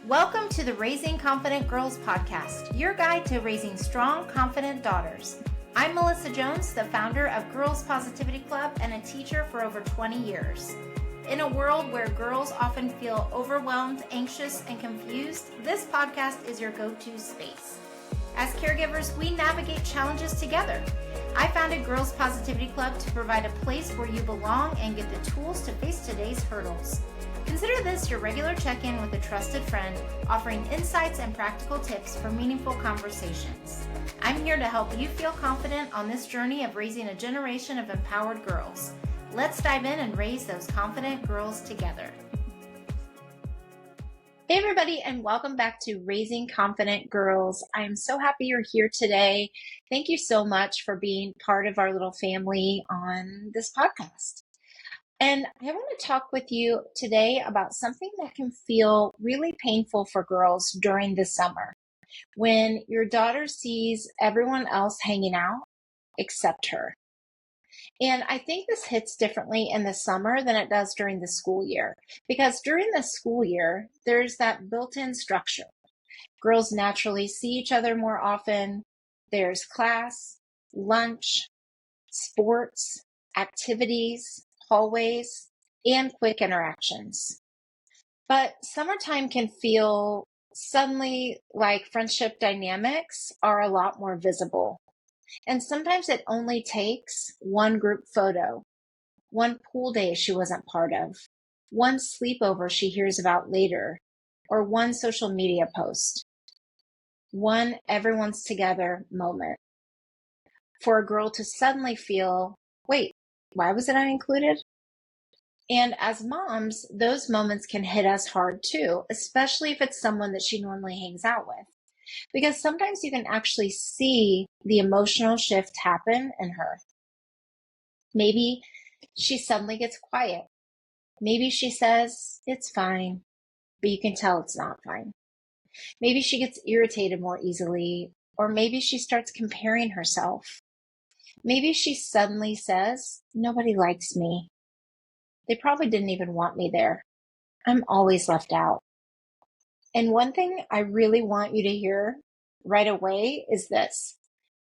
Welcome to the Raising Confident Girls podcast, your guide to raising strong, confident daughters. I'm Melissa Jones, the founder of Girls Positivity Club and a teacher for over 20 years. In a world where girls often feel overwhelmed, anxious, and confused, this podcast is your go-to space. As caregivers, we navigate challenges together. I founded Girls Positivity Club to provide a place where you belong and get the tools to face today's hurdles. Consider this your regular check-in with a trusted friend, offering insights and practical tips for meaningful conversations. I'm here to help you feel confident on this journey of raising a generation of empowered girls. Let's dive in and raise those confident girls together. Hey everybody, and welcome back to Raising Confident Girls. I'm so happy you're here today. Thank you so much for being part of our little family on this podcast. And I want to talk with you today about something that can feel really painful for girls during the summer, when your daughter sees everyone else hanging out except her. And I think this hits differently in the summer than it does during the school year, because during the school year, there's that built-in structure. Girls naturally see each other more often. There's class, lunch, sports, activities, hallways, and quick interactions. But summertime can feel suddenly like friendship dynamics are a lot more visible. And sometimes it only takes one group photo, one pool day she wasn't part of, one sleepover she hears about later, or one social media post, one everyone's together moment for a girl to suddenly feel, wait, why wasn't I included? And as moms, those moments can hit us hard too, especially if it's someone that she normally hangs out with. Because sometimes you can actually see the emotional shift happen in her. Maybe she suddenly gets quiet. Maybe she says, it's fine, but you can tell it's not fine. Maybe she gets irritated more easily, or maybe she starts comparing herself. Maybe she suddenly says, nobody likes me. They probably didn't even want me there. I'm always left out. And one thing I really want you to hear right away is this.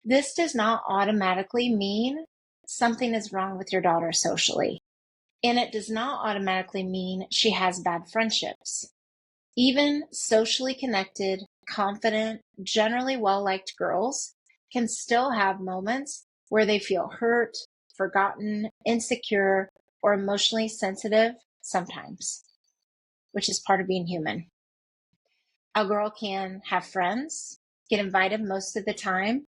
This does not automatically mean something is wrong with your daughter socially. And it does not automatically mean she has bad friendships. Even socially connected, confident, generally well-liked girls can still have moments where they feel hurt, forgotten, insecure, or emotionally sensitive sometimes, which is part of being human. A girl can have friends, get invited most of the time,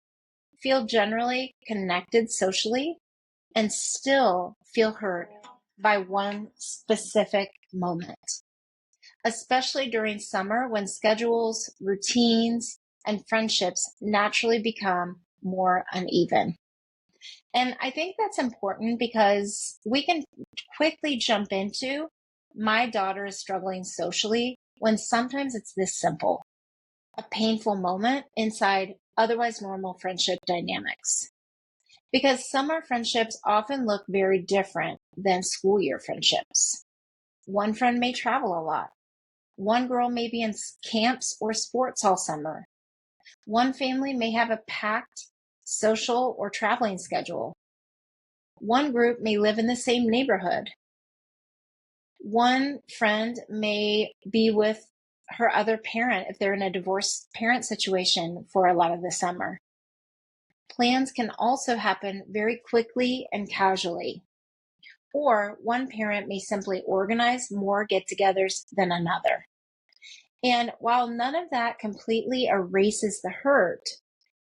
feel generally connected socially, and still feel hurt by one specific moment, especially during summer when schedules, routines, and friendships naturally become more uneven. And I think that's important because we can quickly jump into my daughter is struggling socially when sometimes it's this simple, a painful moment inside otherwise normal friendship dynamics. Because summer friendships often look very different than school year friendships. One friend may travel a lot. One girl may be in camps or sports all summer. One family may have a packed social or traveling schedule. One group may live in the same neighborhood. One friend may be with her other parent if they're in a divorced parent situation for a lot of the summer. Plans can also happen very quickly and casually. Or one parent may simply organize more get-togethers than another. And while none of that completely erases the hurt,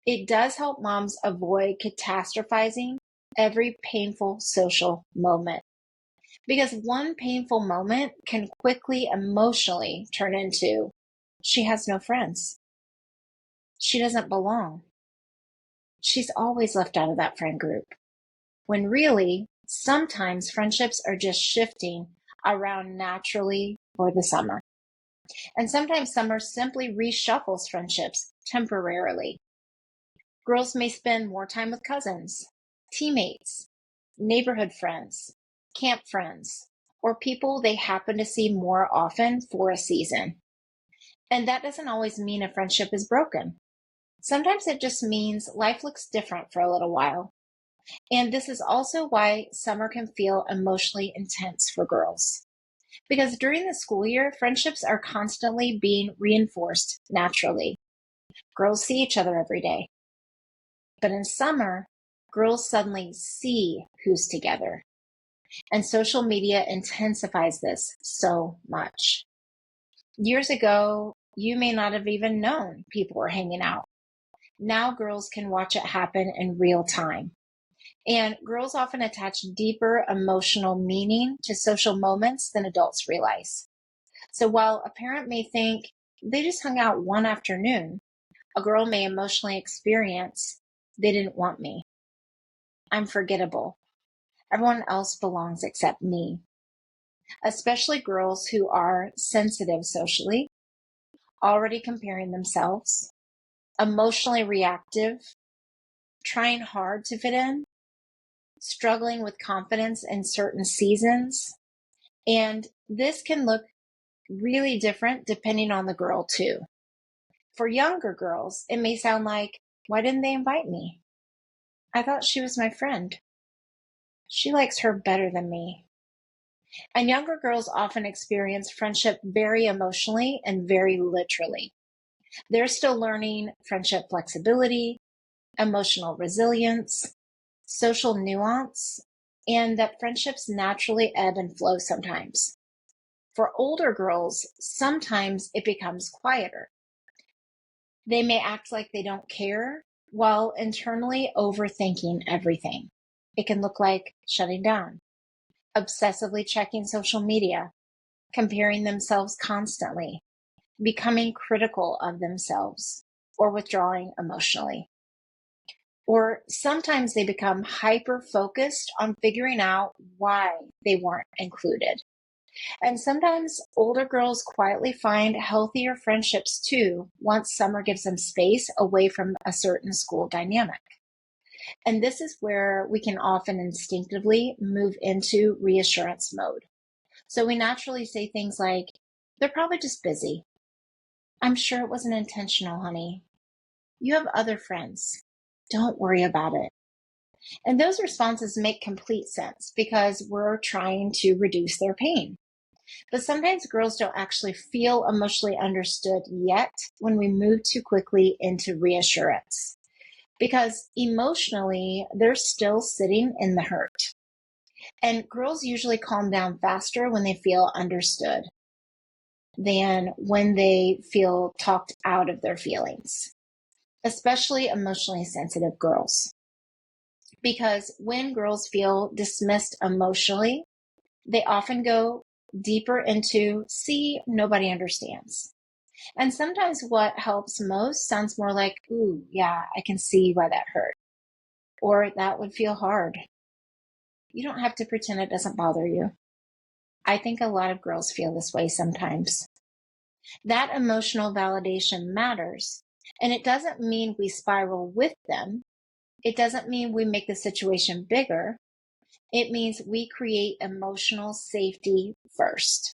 it does help moms avoid catastrophizing every painful social moment. Because one painful moment can quickly emotionally turn into, she has no friends. She doesn't belong. She's always left out of that friend group. When really, sometimes friendships are just shifting around naturally for the summer. And sometimes summer simply reshuffles friendships temporarily. Girls may spend more time with cousins, teammates, neighborhood friends, camp friends, or people they happen to see more often for a season. And that doesn't always mean a friendship is broken. Sometimes it just means life looks different for a little while. And this is also why summer can feel emotionally intense for girls. Because during the school year, friendships are constantly being reinforced naturally. Girls see each other every day. But in summer, girls suddenly see who's together. And social media intensifies this so much. Years ago, you may not have even known people were hanging out. Now girls can watch it happen in real time. And girls often attach deeper emotional meaning to social moments than adults realize. So while a parent may think they just hung out one afternoon, a girl may emotionally experience they didn't want me. I'm forgettable. Everyone else belongs except me. Especially girls who are sensitive socially, already comparing themselves, emotionally reactive, trying hard to fit in, struggling with confidence in certain seasons. And this can look really different depending on the girl, too. For younger girls, it may sound like, why didn't they invite me? I thought she was my friend. She likes her better than me. And younger girls often experience friendship very emotionally and very literally. They're still learning friendship flexibility, emotional resilience, social nuance, and that friendships naturally ebb and flow sometimes. For older girls, sometimes it becomes quieter. They may act like they don't care while internally overthinking everything. It can look like shutting down, obsessively checking social media, comparing themselves constantly, becoming critical of themselves, or withdrawing emotionally. Or sometimes they become hyper focused on figuring out why they weren't included. And sometimes older girls quietly find healthier friendships too once summer gives them space away from a certain school dynamic. And this is where we can often instinctively move into reassurance mode. So we naturally say things like, they're probably just busy. I'm sure it wasn't intentional, honey. You have other friends. Don't worry about it. And those responses make complete sense because we're trying to reduce their pain. But sometimes girls don't actually feel emotionally understood yet when we move too quickly into reassurance because emotionally they're still sitting in the hurt. And girls usually calm down faster when they feel understood than when they feel talked out of their feelings, especially emotionally sensitive girls. Because when girls feel dismissed emotionally, they often go deeper into, see, nobody understands. And sometimes what helps most sounds more like, ooh, yeah, I can see why that hurt. Or that would feel hard. You don't have to pretend it doesn't bother you. I think a lot of girls feel this way sometimes. That emotional validation matters. And it doesn't mean we spiral with them. It doesn't mean we make the situation bigger. It means we create emotional safety first.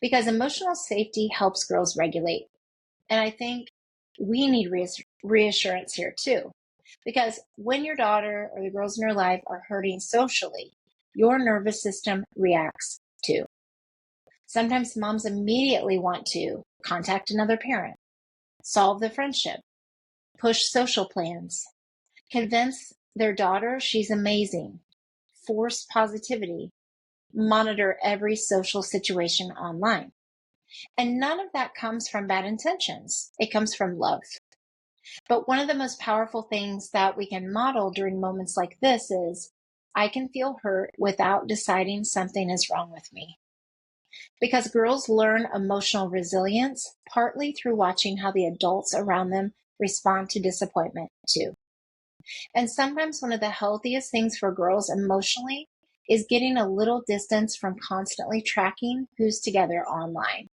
Because emotional safety helps girls regulate. And I think we need reassurance here too. Because when your daughter or the girls in your life are hurting socially, your nervous system reacts too. Sometimes moms immediately want to contact another parent, solve the friendship, push social plans, convince their daughter she's amazing, force positivity, monitor every social situation online. And none of that comes from bad intentions. It comes from love. But one of the most powerful things that we can model during moments like this is I can feel hurt without deciding something is wrong with me. Because girls learn emotional resilience partly through watching how the adults around them respond to disappointment too. And sometimes one of the healthiest things for girls emotionally is getting a little distance from constantly tracking who's together online.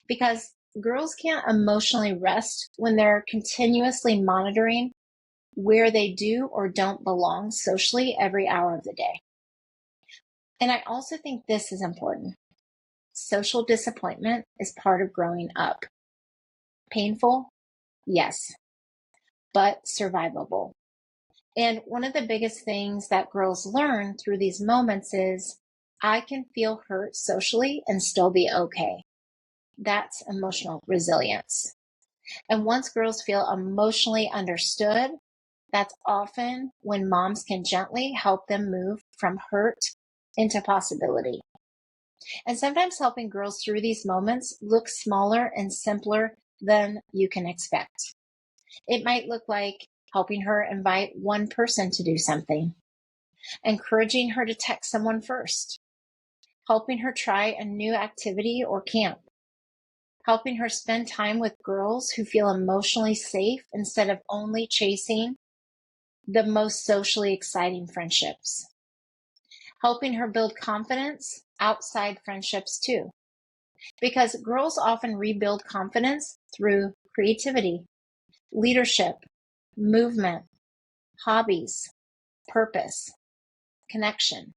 Because girls can't emotionally rest when they're continuously monitoring where they do or don't belong socially every hour of the day. And I also think this is important. Social disappointment is part of growing up. Painful? Yes, but survivable. And one of the biggest things that girls learn through these moments is I can feel hurt socially and still be okay. That's emotional resilience. And once girls feel emotionally understood, that's often when moms can gently help them move from hurt into possibility. And sometimes helping girls through these moments looks smaller and simpler than you can expect. It might look like helping her invite one person to do something, encouraging her to text someone first, helping her try a new activity or camp, helping her spend time with girls who feel emotionally safe instead of only chasing the most socially exciting friendships, helping her build confidence outside friendships too. Because girls often rebuild confidence through creativity, leadership, movement, hobbies, purpose, connection,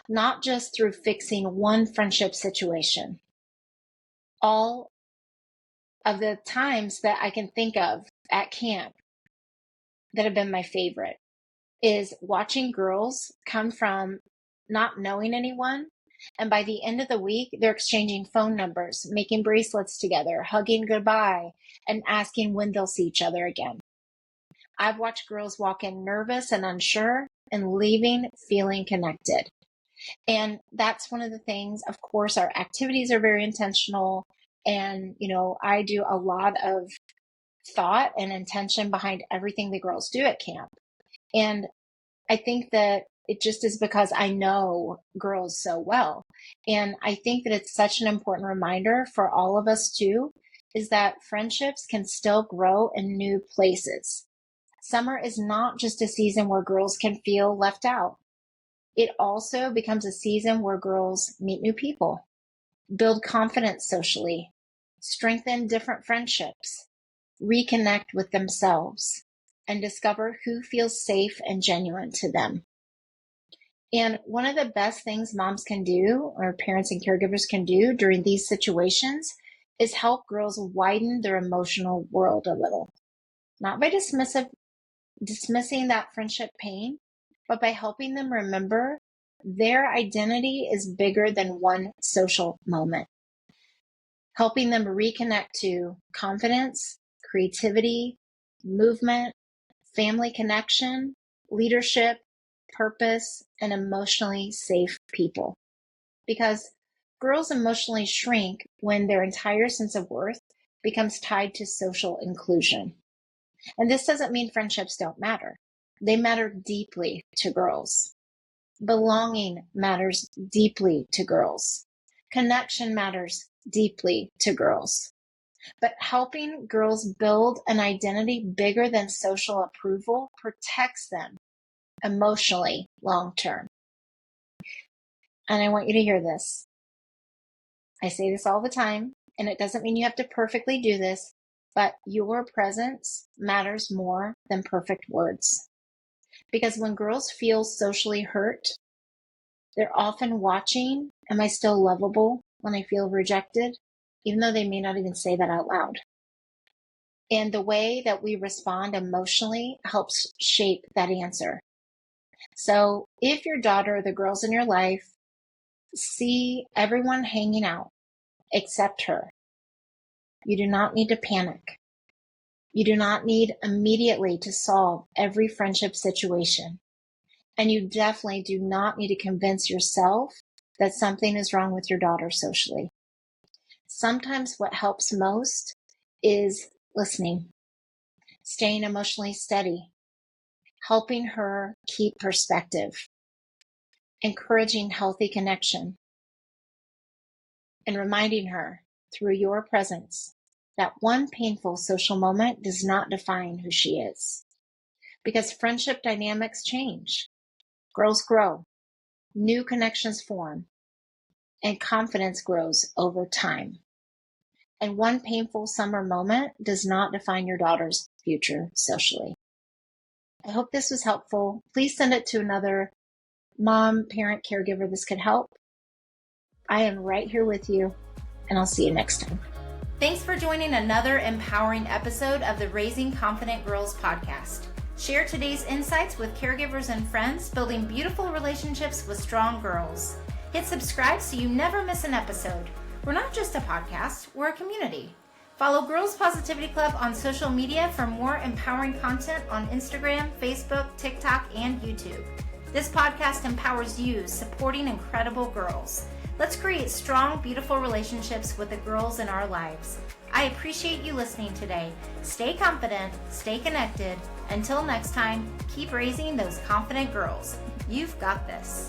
not just through fixing one friendship situation. All of the times that I can think of at camp that have been my favorite is watching girls come from not knowing anyone. And by the end of the week, they're exchanging phone numbers, making bracelets together, hugging goodbye, and asking when they'll see each other again. I've watched girls walk in nervous and unsure and leaving feeling connected. And that's one of the things, of course, our activities are very intentional. And, I do a lot of thought and intention behind everything the girls do at camp. And I think that it just is because I know girls so well. And I think that it's such an important reminder for all of us too, is that friendships can still grow in new places. Summer is not just a season where girls can feel left out. It also becomes a season where girls meet new people, build confidence socially, strengthen different friendships, reconnect with themselves, and discover who feels safe and genuine to them. And one of the best things moms can do, or parents and caregivers can do during these situations, is help girls widen their emotional world a little. Not by dismissing that friendship pain, but by helping them remember their identity is bigger than one social moment. Helping them reconnect to confidence, creativity, movement, family connection, leadership, purpose, and emotionally safe people. Because girls emotionally shrink when their entire sense of worth becomes tied to social inclusion. And this doesn't mean friendships don't matter. They matter deeply to girls. Belonging matters deeply to girls. Connection matters deeply to girls. But helping girls build an identity bigger than social approval protects them emotionally long term. And I want you to hear this. I say this all the time, and it doesn't mean you have to perfectly do this, but your presence matters more than perfect words. Because when girls feel socially hurt, they're often watching, am I still lovable when I feel rejected? Even though they may not even say that out loud. And the way that we respond emotionally helps shape that answer. So if your daughter or the girls in your life see everyone hanging out except her, you do not need to panic. You do not need immediately to solve every friendship situation. And you definitely do not need to convince yourself that something is wrong with your daughter socially. Sometimes what helps most is listening, staying emotionally steady, helping her keep perspective, encouraging healthy connection, and reminding her through your presence that one painful social moment does not define who she is. Because friendship dynamics change, girls grow, new connections form, and confidence grows over time. And one painful summer moment does not define your daughter's future socially. I hope this was helpful. Please send it to another mom, parent, caregiver this could help. I am right here with you, and I'll see you next time. Thanks for joining another empowering episode of the Raising Confident Girls podcast. Share today's insights with caregivers and friends, building beautiful relationships with strong girls. Hit subscribe so you never miss an episode. We're not just a podcast, we're a community. Follow Girls Positivity Club on social media for more empowering content on Instagram, Facebook, TikTok, and YouTube. This podcast empowers you, supporting incredible girls. Let's create strong, beautiful relationships with the girls in our lives. I appreciate you listening today. Stay confident, stay connected. Until next time, keep raising those confident girls. You've got this.